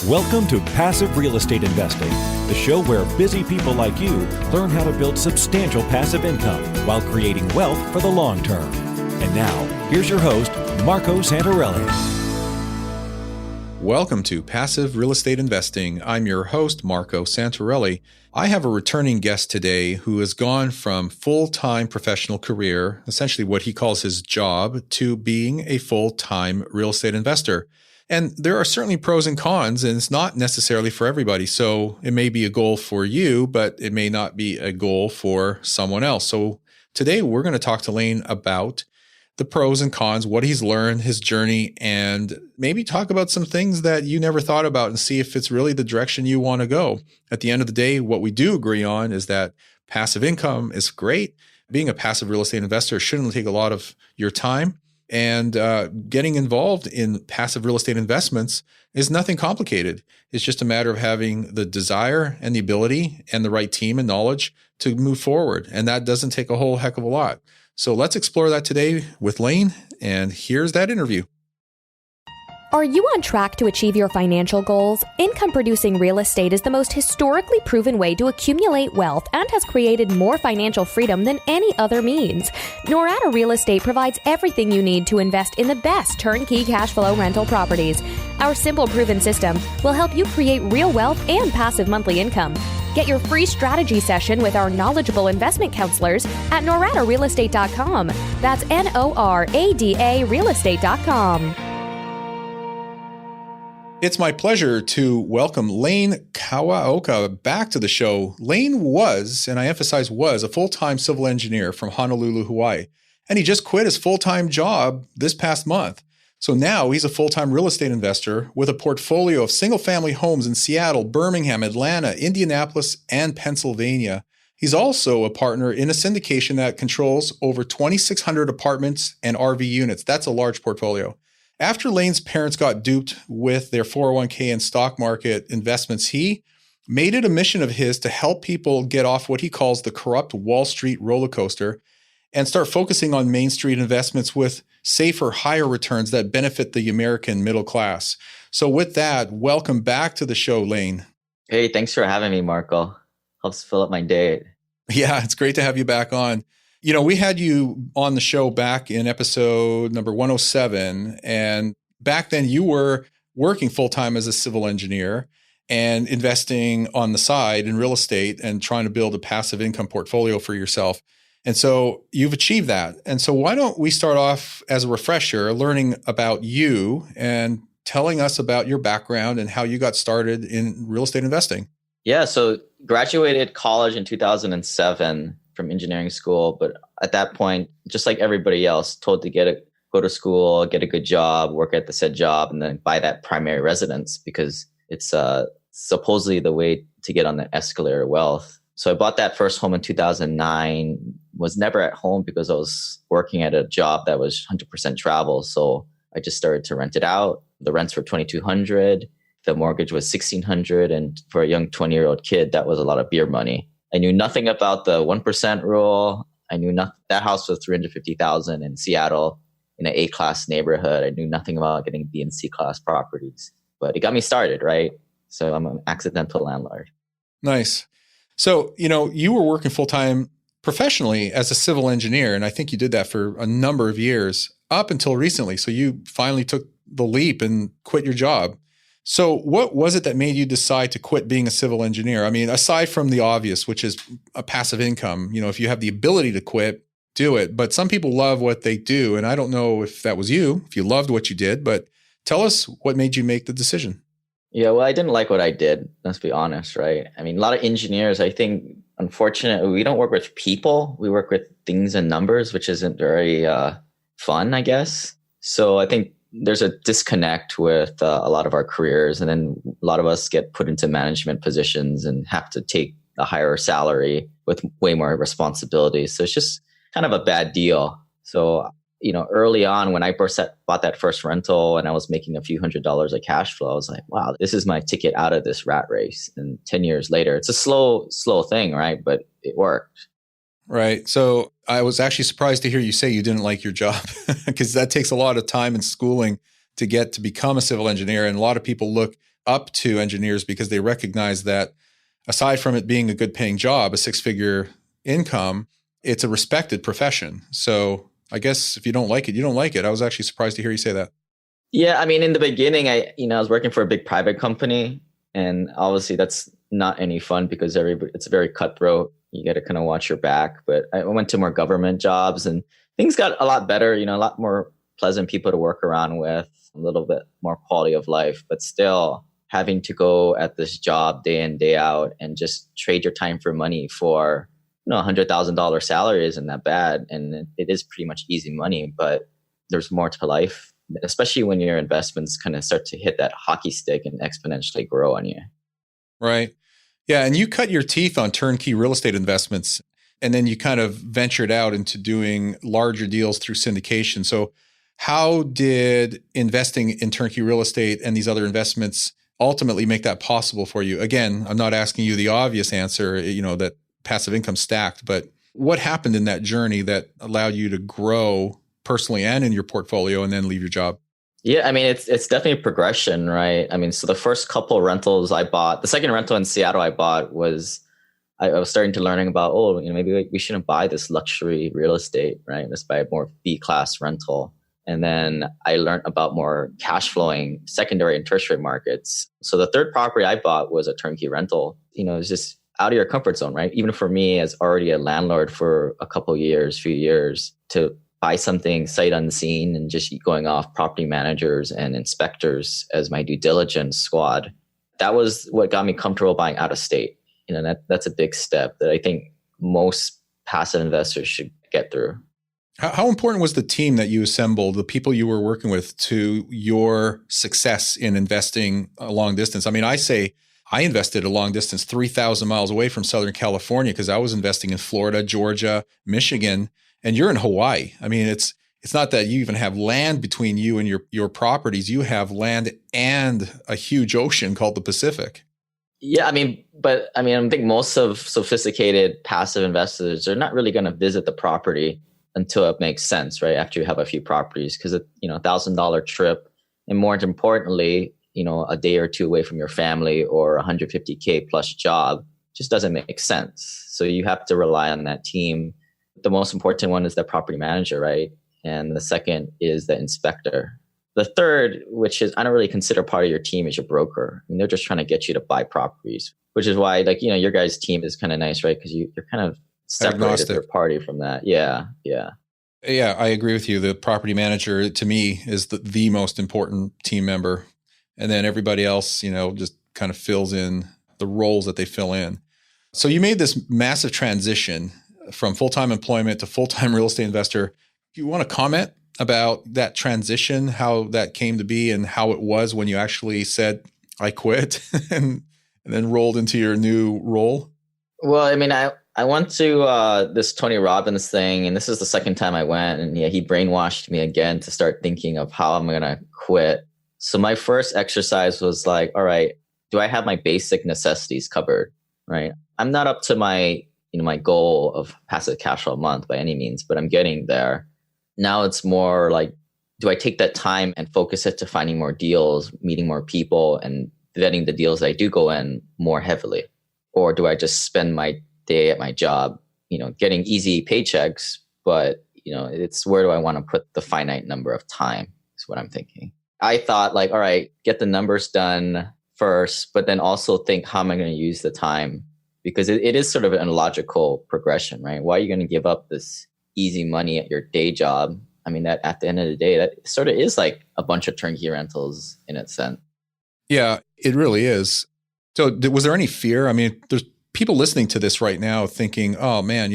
Welcome to Passive Real Estate Investing, the show where busy people like you learn how to build substantial passive income while creating wealth for the long term. And now, here's your host, Marco Santarelli. Welcome to Passive Real Estate Investing. I'm your host, Marco Santarelli. I have a returning guest today who has gone from full-time professional career, essentially what he calls his job, to being a full-time real estate investor. And there are certainly pros and cons, and it's not necessarily for everybody. So it may be a goal for you, but it may not be a goal for someone else. So today we're going to talk to Lane about the pros and cons, what he's learned, his journey, and maybe talk about some things that you never thought about and see if it's really the direction you want to go. At the end of the day, what we do agree on is that passive income is great. Being a passive real estate investor shouldn't take a lot of your time. And getting involved in passive real estate investments is nothing complicated. It's just a matter of having the desire and the ability and the right team and knowledge to move forward. And that doesn't take a whole heck of a lot. So let's explore that today with Lane. And here's that interview. Are you on track to achieve your financial goals? Income-producing real estate is the most historically proven way to accumulate wealth and has created more financial freedom than any other means. Norada Real Estate provides everything you need to invest in the best turnkey cash flow rental properties. Our simple, proven system will help you create real wealth and passive monthly income. Get your free strategy session with our knowledgeable investment counselors at noradarealestate.com. That's NORADA realestate.com. It's my pleasure to welcome Lane Kawaoka back to the show. Lane was, and I emphasize was, a full-time civil engineer from Honolulu, Hawaii. And he just quit his full-time job this past month. So now he's a full-time real estate investor with a portfolio of single-family homes in Seattle, Birmingham, Atlanta, Indianapolis, and Pennsylvania. He's also a partner in a syndication that controls over 2,600 apartments and RV units. That's a large portfolio. After Lane's parents got duped with their 401k and stock market investments, he made it a mission of his to help people get off what he calls the corrupt Wall Street roller coaster and start focusing on Main Street investments with safer, higher returns that benefit the American middle class. So with that, welcome back to the show, Lane. Hey, thanks for having me, Marco. Helps fill up my day. Yeah, it's great to have you back on. You know, we had you on the show back in episode number 107, and back then you were working full-time as a civil engineer and investing on the side in real estate and trying to build a passive income portfolio for yourself. And so you've achieved that. And so why don't we start off as a refresher, learning about you and telling us about your background and how you got started in real estate investing? Yeah, so graduated college in 2007. From engineering school, but at that point, just like everybody else, told to go to school, get a good job, work at the said job, and then buy that primary residence because it's supposedly the way to get on the escalator of wealth. So I bought that first home in 2009, was never at home because I was working at a job that was 100% travel. So I just started to rent it out. The rents were $2,200. The mortgage was $1,600. And for a young 20-year-old kid, that was a lot of beer money. I knew nothing about the 1% rule. I knew nothing. That house was $350,000 in Seattle in an A-class neighborhood. I knew nothing about getting B and C-class properties, but it got me started, right? So I'm an accidental landlord. Nice. So, you know, you were working full-time professionally as a civil engineer, and I think you did that for a number of years up until recently. So you finally took the leap and quit your job. So what was it that made you decide to quit being a civil engineer? I mean, aside from the obvious, which is a passive income, you know, if you have the ability to quit, do it. But some people love what they do. And I don't know if that was you, if you loved what you did, but tell us what made you make the decision. Yeah, well, I didn't like what I did. Let's be honest, right? I mean, a lot of engineers, I think, unfortunately, we don't work with people. We work with things and numbers, which isn't very fun, I guess. So I think there's a disconnect with a lot of our careers. And then a lot of us get put into management positions and have to take a higher salary with way more responsibilities. So it's just kind of a bad deal. So, you know, early on when I bought that first rental and I was making a few $100s of cash flow, I was like, wow, this is my ticket out of this rat race. And 10 years later, it's a slow thing, right? But it worked. Right. So I was actually surprised to hear you say you didn't like your job because that takes a lot of time and schooling to get to become a civil engineer. And a lot of people look up to engineers because they recognize that aside from it being a good paying job, a 6-figure income, it's a respected profession. So I guess if you don't like it, you don't like it. I was actually surprised to hear you say that. Yeah, I mean, in the beginning, I was working for a big private company, and obviously that's not any fun because it's very cutthroat. You got to kind of watch your back. But I went to more government jobs, and things got a lot better. A lot more pleasant people to work around with, a little bit more quality of life. But still, having to go at this job day in, day out, and just trade your time for money for $100,000 salary isn't that bad, and it is pretty much easy money. But there's more to life, especially when your investments kind of start to hit that hockey stick and exponentially grow on you. Right. Yeah. And you cut your teeth on turnkey real estate investments, and then you kind of ventured out into doing larger deals through syndication. So how did investing in turnkey real estate and these other investments ultimately make that possible for you? Again, I'm not asking you the obvious answer, that passive income stacked, but what happened in that journey that allowed you to grow personally and in your portfolio and then leave your job? Yeah, I mean, it's definitely a progression, right? I mean, so the first couple rentals I bought, the second rental in Seattle I bought was, I was starting to learning about, maybe we shouldn't buy this luxury real estate, right? Let's buy a more B-class rental. And then I learned about more cash flowing secondary and tertiary markets. So the third property I bought was a turnkey rental. It's just out of your comfort zone, right? Even for me as already a landlord for a few years, to buy something sight unseen and just going off property managers and inspectors as my due diligence squad. That was what got me comfortable buying out of state. That's a big step that I think most passive investors should get through. How important was the team that you assembled, the people you were working with, to your success in investing a long distance? I mean, I say I invested a long distance 3,000 miles away from Southern California because I was investing in Florida, Georgia, Michigan, and you're in Hawaii. I mean, it's not that you even have land between you and your properties. You have land and a huge ocean called the Pacific. Yeah, I think most of sophisticated passive investors are not really going to visit the property until it makes sense, right? After you have a few properties, because $1,000 trip, and more importantly, a day or two away from your family or $150K plus job just doesn't make sense. So you have to rely on that team. The most important one is the property manager, right? And the second is the inspector. The third, which is I don't really consider part of your team, is your broker. I mean, they're just trying to get you to buy properties, which is why, your guys' team is kind of nice, right? Because you're kind of separated third party from that. Yeah. Yeah, I agree with you. The property manager, to me, is the most important team member. And then everybody else, just kind of fills in the roles that they fill in. So you made this massive transition from full-time employment to full-time real estate investor. Do you want to comment about that transition, how that came to be, and how it was when you actually said, I quit and then rolled into your new role? Well, I mean, I went to this Tony Robbins thing, and this is the second time I went, and he brainwashed me again to start thinking of how I'm going to quit. So my first exercise was like, all right, do I have my basic necessities covered, right? I'm not up to my goal of passive cash flow a month by any means, but I'm getting there. Now it's more like, do I take that time and focus it to finding more deals, meeting more people, and vetting the deals that I do go in more heavily? Or do I just spend my day at my job, getting easy paychecks, but, it's where do I want to put the finite number of time is what I'm thinking. I thought all right, get the numbers done first, but then also think, how am I going to use the time? Because it is sort of an illogical progression, right? Why are you going to give up this easy money at your day job? I mean, that at the end of the day, that sort of is like a bunch of turnkey rentals in its sense. Yeah, it really is. So was there any fear? I mean, there's people listening to this right now thinking, oh man,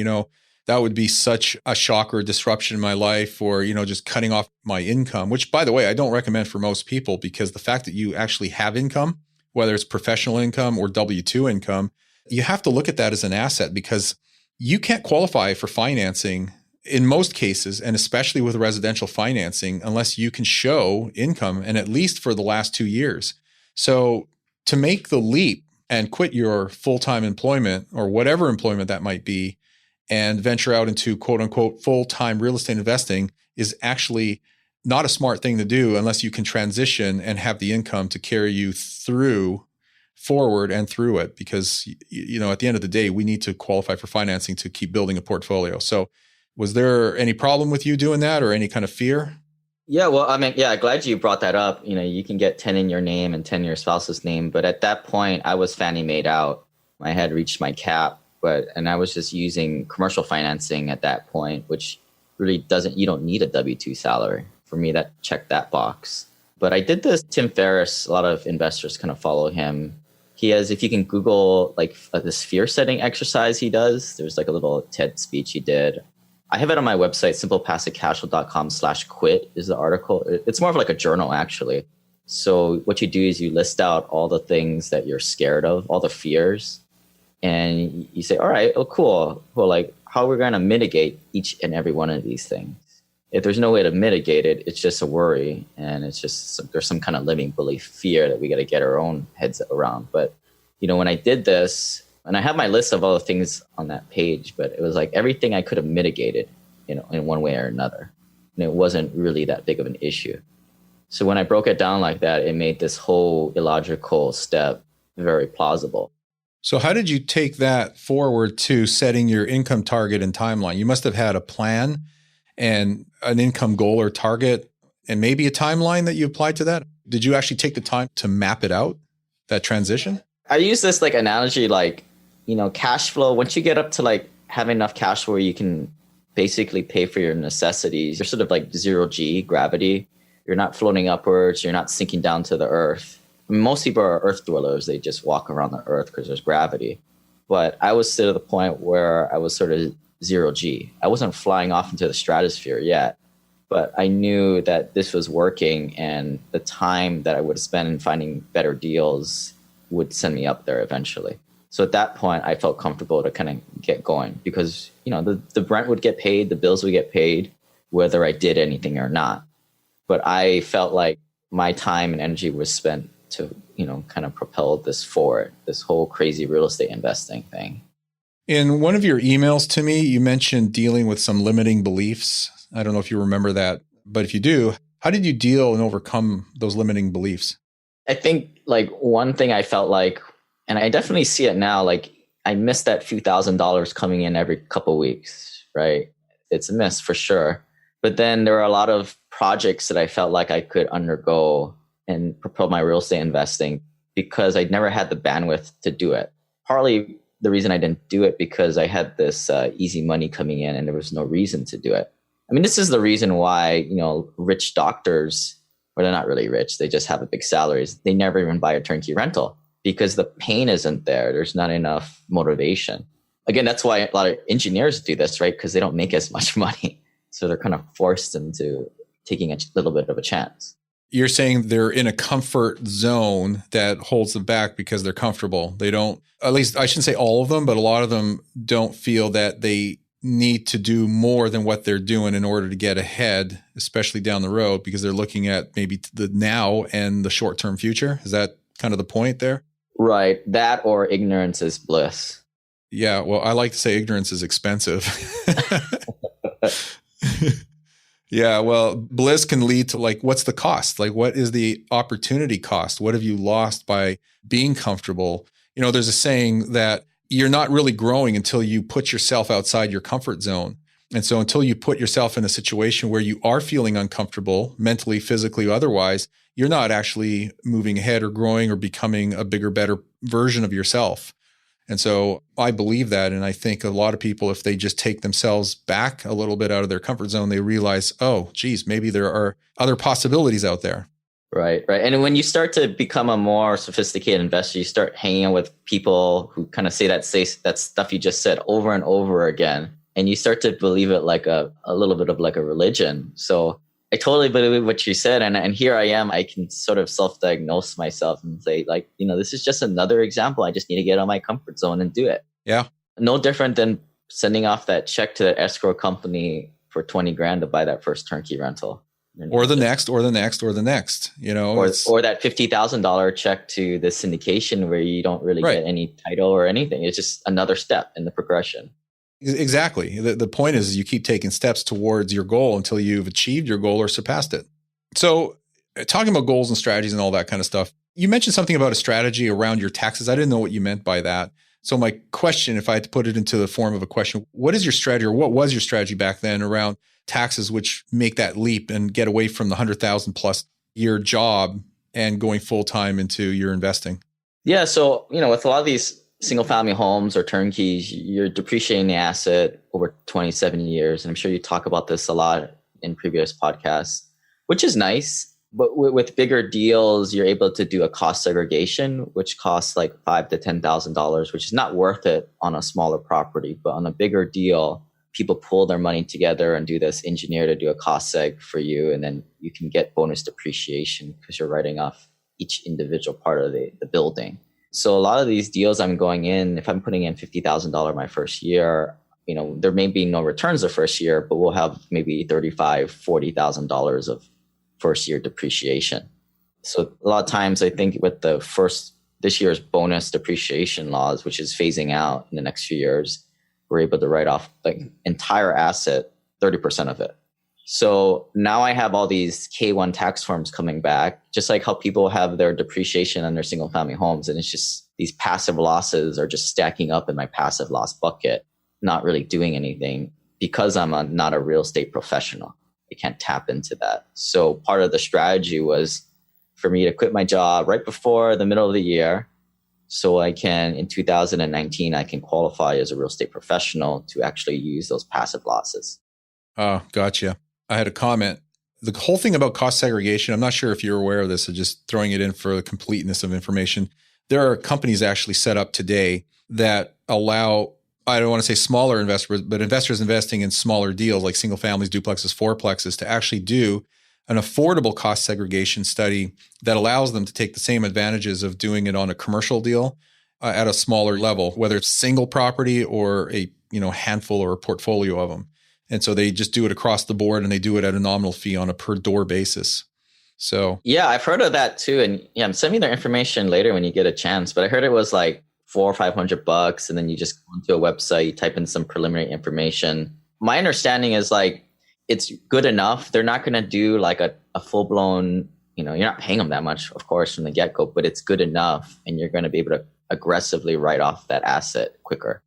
that would be such a shock or disruption in my life, or, just cutting off my income, which, by the way, I don't recommend for most people, because the fact that you actually have income, whether it's professional income or W-2 income, you have to look at that as an asset, because you can't qualify for financing in most cases, and especially with residential financing, unless you can show income, and at least for the last 2 years. So to make the leap and quit your full-time employment or whatever employment that might be, and venture out into quote unquote full-time real estate investing is actually not a smart thing to do unless you can transition and have the income to carry you forward and through it. Because, at the end of the day, we need to qualify for financing to keep building a portfolio. So was there any problem with you doing that or any kind of fear? Yeah, well, glad you brought that up. You can get 10 in your name and 10 in your spouse's name. But at that point, I was Fannie Mae'd out. I had reached my cap, and I was just using commercial financing at that point, which really you don't need a W-2 salary. For me, that checked that box. But I did this. Tim Ferriss, a lot of investors kind of follow him. He has, if you can Google this fear setting exercise he does, there's like a little TED speech he did. I have it on my website, simplepassivecashflow.com/quit is the article. It's more of like a journal, actually. So what you do is you list out all the things that you're scared of, all the fears. And you say, all right, oh, cool. Well, like, how are we going to mitigate each and every one of these things? If there's no way to mitigate it, it's just a worry. And it's just, there's some kind of limiting belief, fear that we got to get our own heads around. But, when I did this, and I have my list of all the things on that page, but it was like everything I could have mitigated, in one way or another. And it wasn't really that big of an issue. So when I broke it down like that, it made this whole illogical step very plausible. So how did you take that forward to setting your income target and timeline? You must have had a plan and an income goal or target and maybe a timeline that you applied to that. Did you actually take the time to map it out, that transition? I use this analogy, cash flow. Once you get up to having enough cash flow where you can basically pay for your necessities, you're sort of like 0G, gravity. You're not floating upwards. You're not sinking down to the earth. Most people are earth dwellers. They just walk around the earth because there's gravity. But I was to the point where I was sort of 0G. I wasn't flying off into the stratosphere yet, but I knew that this was working and the time that I would spend in finding better deals would send me up there eventually. So at that point, I felt comfortable to kind of get going because, the rent would get paid, the bills would get paid, whether I did anything or not. But I felt like my time and energy was spent to, kind of propel this forward, this whole crazy real estate investing thing. In one of your emails to me, you mentioned dealing with some limiting beliefs. I don't know if you remember that, but if you do, how did you deal and overcome those limiting beliefs? I think one thing I felt like, and I definitely see it now, I miss that few $1,000s coming in every couple of weeks, right? It's a miss for sure. But then there are a lot of projects that I felt like I could undergo and propel my real estate investing because I'd never had the bandwidth to do it. Partly the reason I didn't do it because I had this easy money coming in and there was no reason to do it. I mean, this is the reason why, rich doctors, or they're not really rich, they just have a big salaries. They never even buy a turnkey rental because the pain isn't there. There's not enough motivation. Again, that's why a lot of engineers do this, right? Because they don't make as much money. So they're kind of forced into taking a little bit of a chance. You're saying they're in a comfort zone that holds them back because they're comfortable. They don't, at least I shouldn't say all of them, but a lot of them don't feel that they need to do more than what they're doing in order to get ahead, especially down the road, because they're looking at maybe the now and the short-term future. Is that kind of the point there? Right. That or ignorance is bliss. Yeah. Well, I like to say ignorance is expensive. Yeah. Well, bliss can lead to what's the cost? What is the opportunity cost? What have you lost by being comfortable? There's a saying that you're not really growing until you put yourself outside your comfort zone. And so until you put yourself in a situation where you are feeling uncomfortable, mentally, physically, otherwise, you're not actually moving ahead or growing or becoming a bigger, better version of yourself. And so I believe that. And I think a lot of people, if they just take themselves back a little bit out of their comfort zone, they realize, oh, geez, maybe there are other possibilities out there. Right. And when you start to become a more sophisticated investor, you start hanging out with people who kind of say that stuff you just said over and over again. And you start to believe it like a little bit of like a religion. So I totally believe what you said. And here I am. I can sort of self-diagnose myself and say this is just another example. I just need to get out of my comfort zone and do it. Yeah. No different than sending off that check to the escrow company for $20,000 to buy that first turnkey rental. Or the next. Or that $50,000 check to the syndication where you don't really get any title or anything. It's just another step in the progression. Exactly. The point is you keep taking steps towards your goal until you've achieved your goal or surpassed it. So talking about goals and strategies and all that kind of stuff, you mentioned something about a strategy around your taxes. I didn't know what you meant by that. So my question, if I had to put it into the form of a question, what is your strategy, or what was your strategy back then around taxes, which make that leap and get away from the 100,000 plus year job and going full time into your investing? Yeah. So, with a lot of these single family homes or turnkeys, you're depreciating the asset over 27 years. And I'm sure you talk about this a lot in previous podcasts, which is nice. But with bigger deals, you're able to do a cost segregation, which costs like $5,000 to $10,000, which is not worth it on a smaller property. But on a bigger deal, people pool their money together and do this engineer to do a cost seg for you. And then you can get bonus depreciation because you're writing off each individual part of the building. So a lot of these deals I'm going in, if I'm putting in $50,000 my first year, there may be no returns the first year, but we'll have maybe $35,000, $40,000 of first year depreciation. So a lot of times I think with this year's bonus depreciation laws, which is phasing out in the next few years, we're able to write off the entire asset, 30% of it. So now I have all these K1 tax forms coming back, just like how people have their depreciation on their single family homes. And it's just these passive losses are just stacking up in my passive loss bucket, not really doing anything because I'm not a real estate professional. I can't tap into that. So part of the strategy was for me to quit my job right before the middle of the year. So I can, in 2019, I can qualify as a real estate professional to actually use those passive losses. Oh, gotcha. I had a comment. The whole thing about cost segregation, I'm not sure if you're aware of this, or just throwing it in for the completeness of information. There are companies actually set up today that allow, I don't want to say smaller investors, but investors investing in smaller deals like single families, duplexes, fourplexes, to actually do an affordable cost segregation study that allows them to take the same advantages of doing it on a commercial deal at a smaller level, whether it's single property or a handful or a portfolio of them. And so they just do it across the board, and they do it at a nominal fee on a per door basis. So yeah, I've heard of that too. And send me their information later when you get a chance. But I heard it was like $400 or $500, and then you just go into a website, you type in some preliminary information. My understanding is like it's good enough. They're not going to do like a full blown, you're not paying them that much, of course, from the get go, but it's good enough, and you're going to be able to aggressively write off that asset quicker.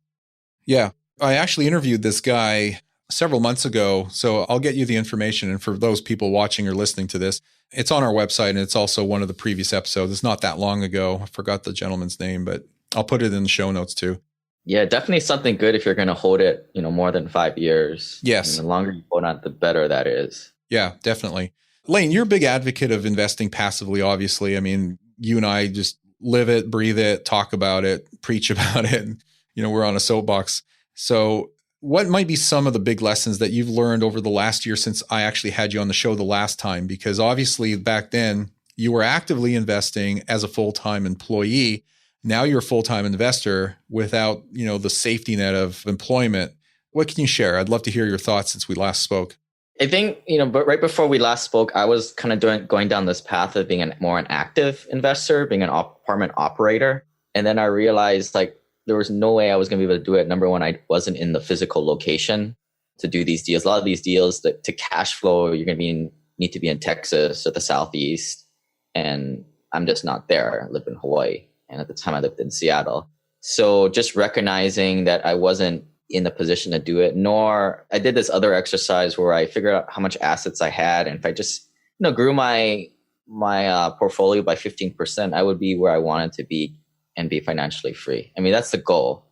Yeah, I actually interviewed this guy several months ago. So I'll get you the information. And for those people watching or listening to this, it's on our website, and it's also one of the previous episodes. It's not that long ago. I forgot the gentleman's name, but I'll put it in the show notes too. Yeah, definitely something good if you're going to hold it, more than 5 years. Yes. And the longer you hold on, the better that is. Yeah, definitely. Lane, you're a big advocate of investing passively, obviously. I mean, you and I just live it, breathe it, talk about it, preach about it. We're on a soapbox. So what might be some of the big lessons that you've learned over the last year since I actually had you on the show the last time? Because obviously back then you were actively investing as a full-time employee. Now you're a full-time investor without, the safety net of employment. What can you share? I'd love to hear your thoughts since we last spoke. I think, but right before we last spoke, I was kind of going down this path of being more an active investor, being an apartment operator. And then I realized there was no way I was going to be able to do it. Number one, I wasn't in the physical location to do these deals. A lot of these deals to cash flow, you're going to need to be in Texas or the Southeast. And I'm just not there. I live in Hawaii. And at the time I lived in Seattle. So just recognizing that I wasn't in the position to do it, nor I did this other exercise where I figured out how much assets I had. And if I just, grew my portfolio by 15%, I would be where I wanted to be and be financially free. I mean, that's the goal.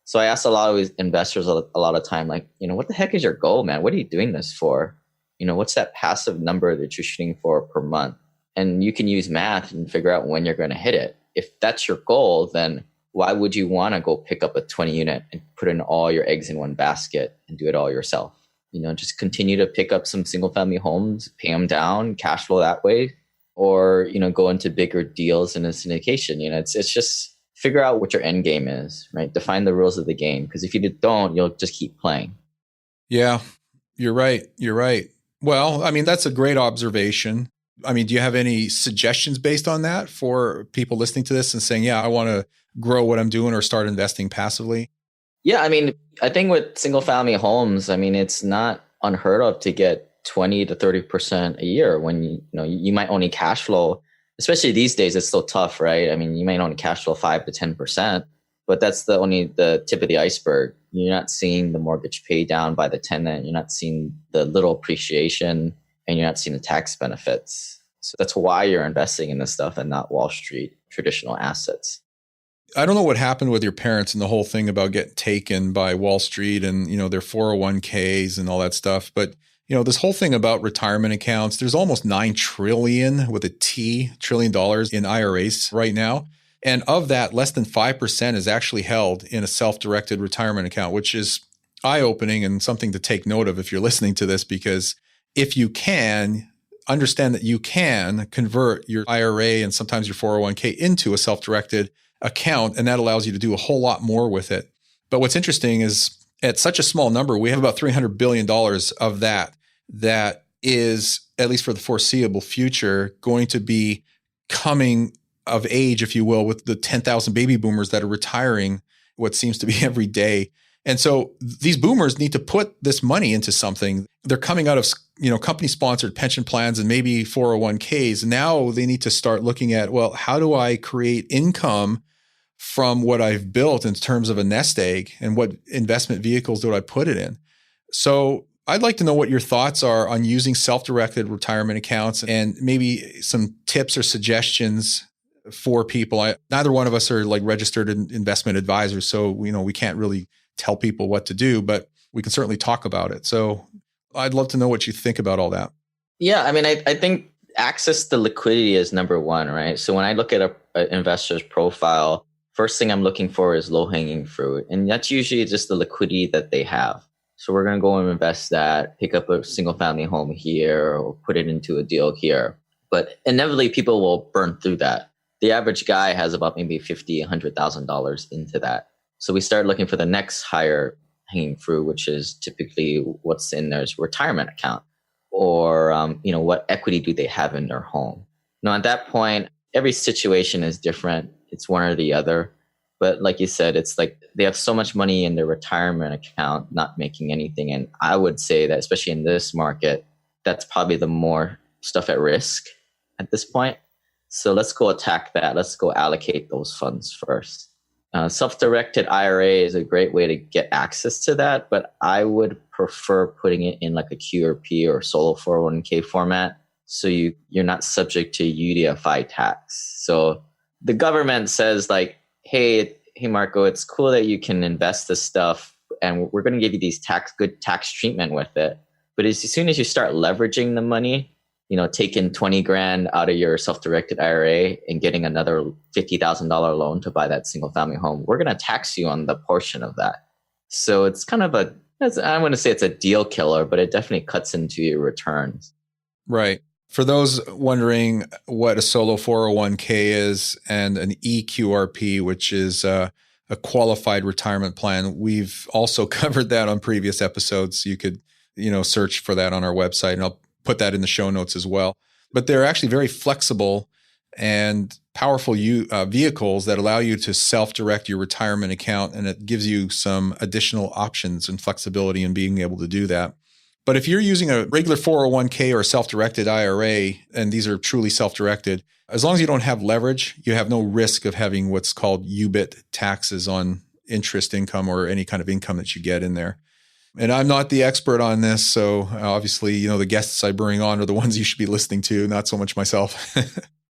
So I asked a lot of these investors a lot of time, what the heck is your goal, man? What are you doing this for? What's that passive number that you're shooting for per month? And you can use math and figure out when you're going to hit it. If that's your goal, then why would you want to go pick up a 20 unit and put in all your eggs in one basket and do it all yourself? Just continue to pick up some single family homes, pay them down, cash flow that way, or, go into bigger deals in a syndication. It's just figure out what your end game is, right? Define the rules of the game. Because if you don't, you'll just keep playing. Yeah, you're right. You're right. Well, I mean, that's a great observation. I mean, do you have any suggestions based on that for people listening to this and saying, yeah, I want to grow what I'm doing or start investing passively? Yeah, I mean, I think with single family homes, I mean, it's not unheard of to get 20 to 30% a year when you might only cash flow, especially these days, it's still tough, right? I mean, you might only cash flow 5 to 10%, but that's only the tip of the iceberg. You're not seeing the mortgage pay down by the tenant. You're not seeing the little appreciation, and you're not seeing the tax benefits. So that's why you're investing in this stuff and not Wall Street traditional assets. I don't know what happened with your parents and the whole thing about getting taken by Wall Street and, their 401ks and all that stuff. But, this whole thing about retirement accounts, there's almost $9 trillion with a T, trillion dollars in IRAs right now. And of that, less than 5% is actually held in a self-directed retirement account, which is eye-opening and something to take note of if you're listening to this, because if you can, understand that you can convert your IRA and sometimes your 401k into a self-directed account, and that allows you to do a whole lot more with it. But what's interesting is at such a small number, we have about $300 billion of that is, at least for the foreseeable future, going to be coming of age, if you will, with the 10,000 baby boomers that are retiring what seems to be every day. And so these boomers need to put this money into something. They're coming out of, company-sponsored pension plans and maybe 401ks. Now they need to start looking at, well, how do I create income from what I've built in terms of a nest egg, and what investment vehicles do I put it in? So I'd like to know what your thoughts are on using self-directed retirement accounts, and maybe some tips or suggestions for people. Neither one of us are like registered investment advisors, so we can't really tell people what to do, but we can certainly talk about it. So I'd love to know what you think about all that. Yeah, I mean, I think access to liquidity is number one, right? So when I look at an investor's profile, first thing I'm looking for is low-hanging fruit, and that's usually just the liquidity that they have. So we're going to go and invest that, pick up a single-family home here, or put it into a deal here. But inevitably, people will burn through that. The average guy has about maybe $50,000, $100,000 into that. So we start looking for the next higher hanging fruit, which is typically what's in their retirement account, or what equity do they have in their home. Now, at that point, every situation is different. It's one or the other. But like you said, it's like they have so much money in their retirement account, not making anything. And I would say that, especially in this market, that's probably the more stuff at risk at this point. So let's go attack that. Let's go allocate those funds first. Self-directed IRA is a great way to get access to that, but I would prefer putting it in like a QRP or solo 401k format, so you're not subject to UDFI tax. So the government says like, hey Marco, it's cool that you can invest this stuff, and we're going to give you these good tax treatment with it. But as soon as you start leveraging the money, taking 20 grand out of your self-directed IRA and getting another $50,000 loan to buy that single family home, we're going to tax you on the portion of that. So it's kind of I want to say it's a deal killer, but it definitely cuts into your returns. Right. For those wondering what a solo 401k is and an EQRP, which is a qualified retirement plan, we've also covered that on previous episodes. You could, search for that on our website, and I'll put that in the show notes as well. But they're actually very flexible and powerful vehicles that allow you to self-direct your retirement account, and it gives you some additional options and flexibility in being able to do that. But if you're using a regular 401k or a self-directed IRA, and these are truly self-directed, as long as you don't have leverage, you have no risk of having what's called UBIT taxes on interest income or any kind of income that you get in there. And I'm not the expert on this, so obviously, the guests I bring on are the ones you should be listening to, not so much myself.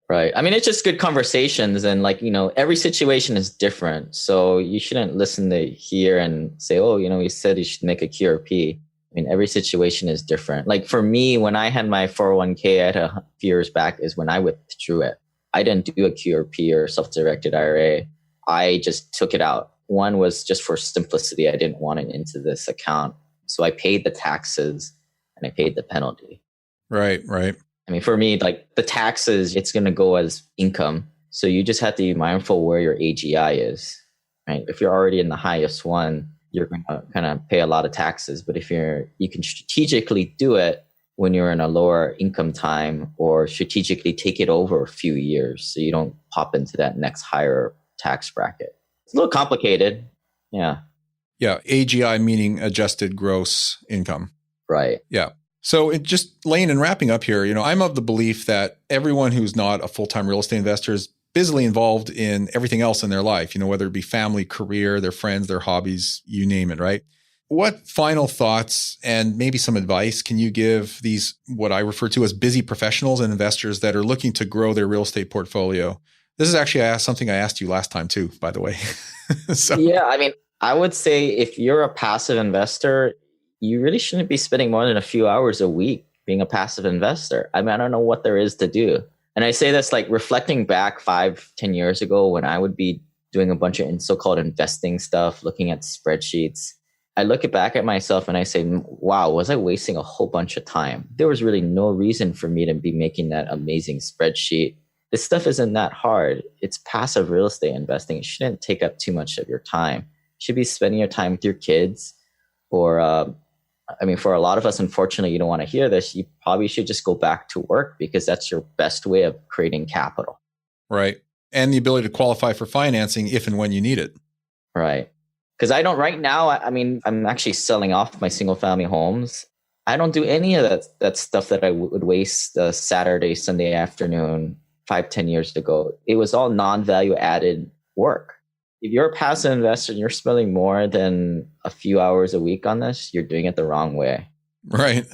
Right. I mean, it's just good conversations, and every situation is different. So you shouldn't listen to here and say, oh, you said you should make a QRP. I mean, every situation is different. Like for me, when I had my 401k, I had a few years back, is when I withdrew it. I didn't do a QRP or self-directed IRA. I just took it out. One was just for simplicity. I didn't want it into this account. So I paid the taxes and I paid the penalty. Right. I mean, for me, like the taxes, it's going to go as income. So you just have to be mindful where your AGI is, right? If you're already in the highest one, you're going to kind of pay a lot of taxes. But if you can strategically do it when you're in a lower income time, or strategically take it over a few years so you don't pop into that next higher tax bracket. It's a little complicated. Yeah. Yeah. AGI meaning adjusted gross income. Right. Yeah. So it just, Lane, in wrapping up here, I'm of the belief that everyone who's not a full-time real estate investor is busily involved in everything else in their life, whether it be family, career, their friends, their hobbies, you name it, right? What final thoughts and maybe some advice can you give these, what I refer to as busy professionals and investors that are looking to grow their real estate portfolio? This is actually something I asked you last time too, by the way. Yeah, I would say if you're a passive investor, you really shouldn't be spending more than a few hours a week being a passive investor. I don't know what there is to do. And I say this like reflecting back 5-10 years ago when I would be doing a bunch of so-called investing stuff, looking at spreadsheets. I look back at myself and I say, wow, was I wasting a whole bunch of time? There was really no reason for me to be making that amazing spreadsheet. This stuff isn't that hard. It's passive real estate investing. It shouldn't take up too much of your time. You should be spending your time with your kids. Or, for a lot of us, unfortunately, you don't want to hear this. You probably should just go back to work because that's your best way of creating capital. Right. And the ability to qualify for financing if and when you need it. Right. Because I don't right now, I'm actually selling off my single family homes. I don't do any of that stuff that I would waste a Saturday, Sunday afternoon 5-10 years ago. It was all non-value added work. If you're a passive investor and you're spending more than a few hours a week on this, you're doing it the wrong way. Right.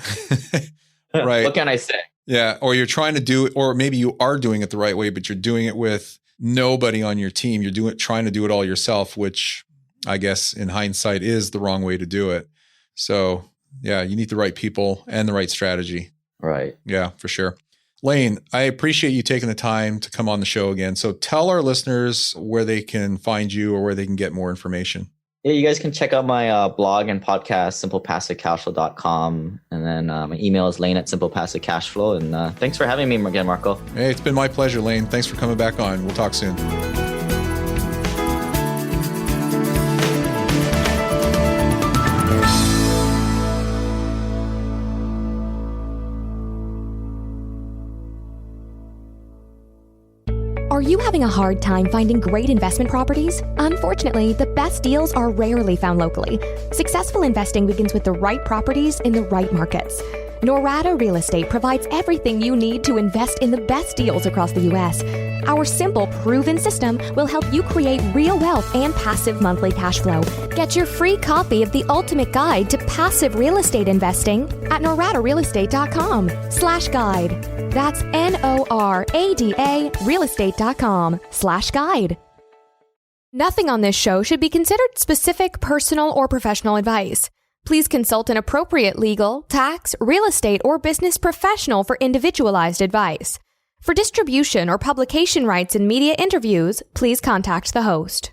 Right. What can I say? Yeah. Or you're trying to do it, or maybe you are doing it the right way, but you're doing it with nobody on your team. You're trying to do it all yourself, which I guess in hindsight is the wrong way to do it. So yeah, you need the right people and the right strategy. Right. Yeah, for sure. Lane, I appreciate you taking the time to come on the show again. So tell our listeners where they can find you or where they can get more information. Yeah, you guys can check out my blog and podcast, simplepassivecashflow.com. And then my email is lane@simplepassivecashflow. And thanks for having me again, Marco. Hey, it's been my pleasure, Lane. Thanks for coming back on. We'll talk soon. Are you having a hard time finding great investment properties? Unfortunately, the best deals are rarely found locally. Successful investing begins with the right properties in the right markets. Norada Real Estate provides everything you need to invest in the best deals across the U.S. Our simple, proven system will help you create real wealth and passive monthly cash flow. Get your free copy of the ultimate guide to passive real estate investing at noradarealestate.com/guide. That's NORADA realestate.com/guide. Nothing on this show should be considered specific personal or professional advice. Please consult an appropriate legal, tax, real estate, or business professional for individualized advice. For distribution or publication rights in media interviews, please contact the host.